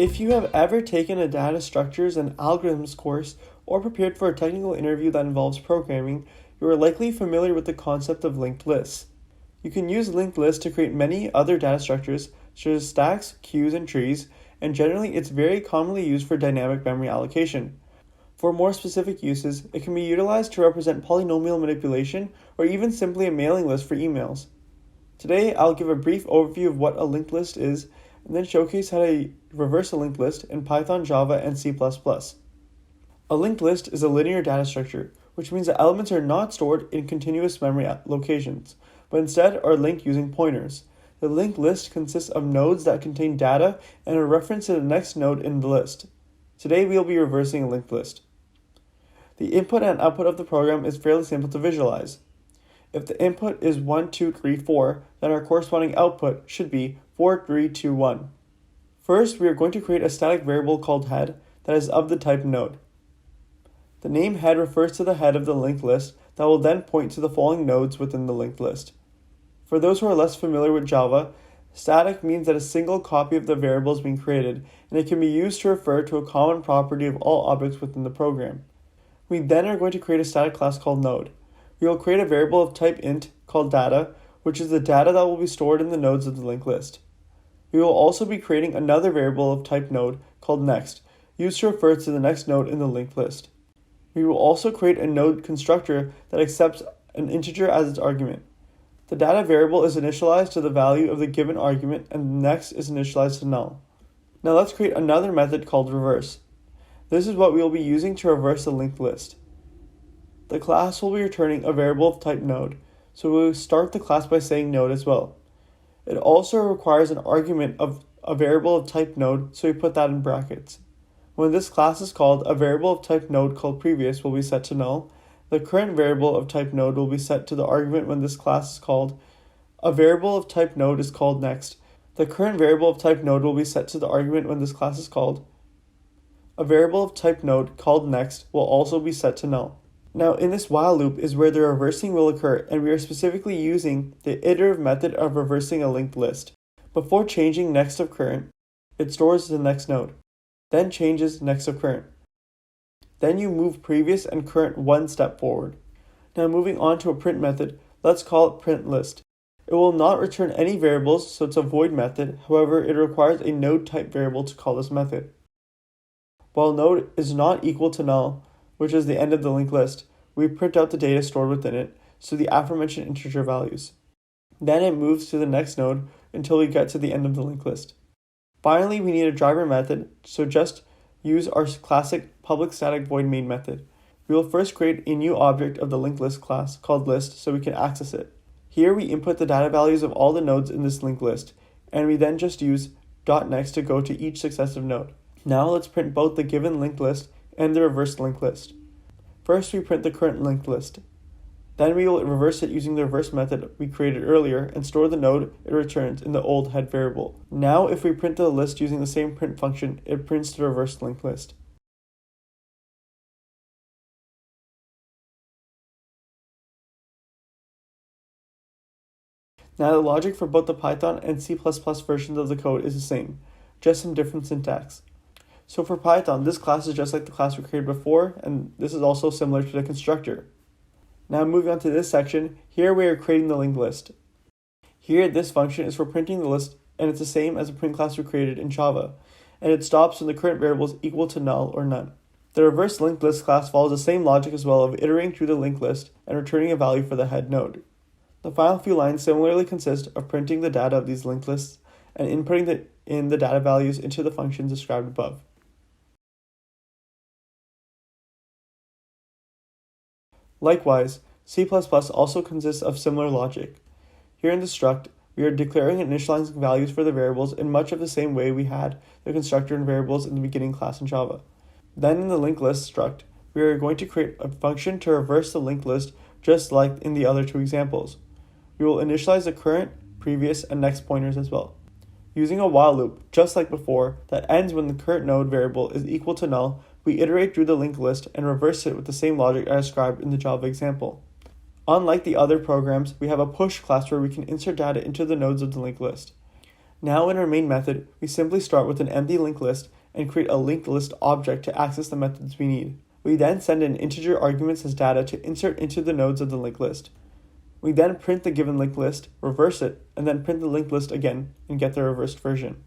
If you have ever taken a data structures and algorithms course or prepared for a technical interview that involves programming, you are likely familiar with the concept of linked lists. You can use linked lists to create many other data structures such as stacks, queues, and trees, and generally it's very commonly used for dynamic memory allocation. For more specific uses, it can be utilized to represent polynomial manipulation or even simply a mailing list for emails. Today, I'll give a brief overview of what a linked list is and then showcase how to reverse a linked list in Python, Java, and C++. A linked list is a linear data structure, which means that elements are not stored in continuous memory locations, but instead are linked using pointers. The linked list consists of nodes that contain data and a reference to the next node in the list. Today, we will be reversing a linked list. The input and output of the program is fairly simple to visualize. If the input is 1, 2, 3, 4, then our corresponding output should be 4, 3, 2, 1. First, we are going to create a static variable called head that is of the type node. The name head refers to the head of the linked list that will then point to the following nodes within the linked list. For those who are less familiar with Java, static means that a single copy of the variable is being created, and it can be used to refer to a common property of all objects within the program. We then are going to create a static class called node. We will create a variable of type int called data, which is the data that will be stored in the nodes of the linked list. We will also be creating another variable of type node called next, used to refer to the next node in the linked list. We will also create a node constructor that accepts an integer as its argument. The data variable is initialized to the value of the given argument and the next is initialized to null. Now let's create another method called reverse. This is what we will be using to reverse the linked list. The class will be returning a variable of type node, so we will start the class by saying node as well. It also requires an argument of a variable of type node, so we put that in brackets. When this class is called, a variable of type node called previous will be set to null. The current variable of type node will be set to the argument when this class is called. A variable of type node is called next. The current variable of type node will be set to the argument when this class is called. A variable of type node called next will also be set to null. Now in this while loop is where the reversing will occur, and we are specifically using the iterative method of reversing a linked list. Before changing next of current, it stores the next node, then changes next of current. Then you move previous and current one step forward. Now moving on to a print method, let's call it print list. It will not return any variables, so it's a void method. However, it requires a node type variable to call this method. While node is not equal to null, which is the end of the linked list, we print out the data stored within it, so the aforementioned integer values. Then it moves to the next node until we get to the end of the linked list. Finally, we need a driver method, so just use our classic public static void main method. We will first create a new object of the linked list class called list so we can access it. Here we input the data values of all the nodes in this linked list, and we then just use .next to go to each successive node. Now let's print both the given linked list and the reversed linked list. First, we print the current linked list. Then we will reverse it using the reverse method we created earlier and store the node it returns in the old head variable. Now, if we print the list using the same print function, it prints the reversed linked list. Now, the logic for both the Python and C++ versions of the code is the same, just some different syntax. So for Python, this class is just like the class we created before, and this is also similar to the constructor. Now moving on to this section, here we are creating the linked list. Here, this function is for printing the list, and it's the same as the print class we created in Java, and it stops when the current variable is equal to null or none. The reverse linked list class follows the same logic as well of iterating through the linked list and returning a value for the head node. The final few lines similarly consist of printing the data of these linked lists and inputting in the data values into the functions described above. Likewise, C++ also consists of similar logic. Here in the struct, we are declaring and initializing values for the variables in much of the same way we had the constructor and variables in the beginning class in Java. Then in the linked list struct, we are going to create a function to reverse the linked list just like in the other two examples. We will initialize the current, previous, and next pointers as well. Using a while loop, just like before, that ends when the current node variable is equal to null, we iterate through the linked list and reverse it with the same logic I described in the Java example. Unlike the other programs, we have a push class where we can insert data into the nodes of the linked list. Now in our main method, we simply start with an empty linked list and create a linked list object to access the methods we need. We then send in integer arguments as data to insert into the nodes of the linked list. We then print the given linked list, reverse it, and then print the linked list again and get the reversed version.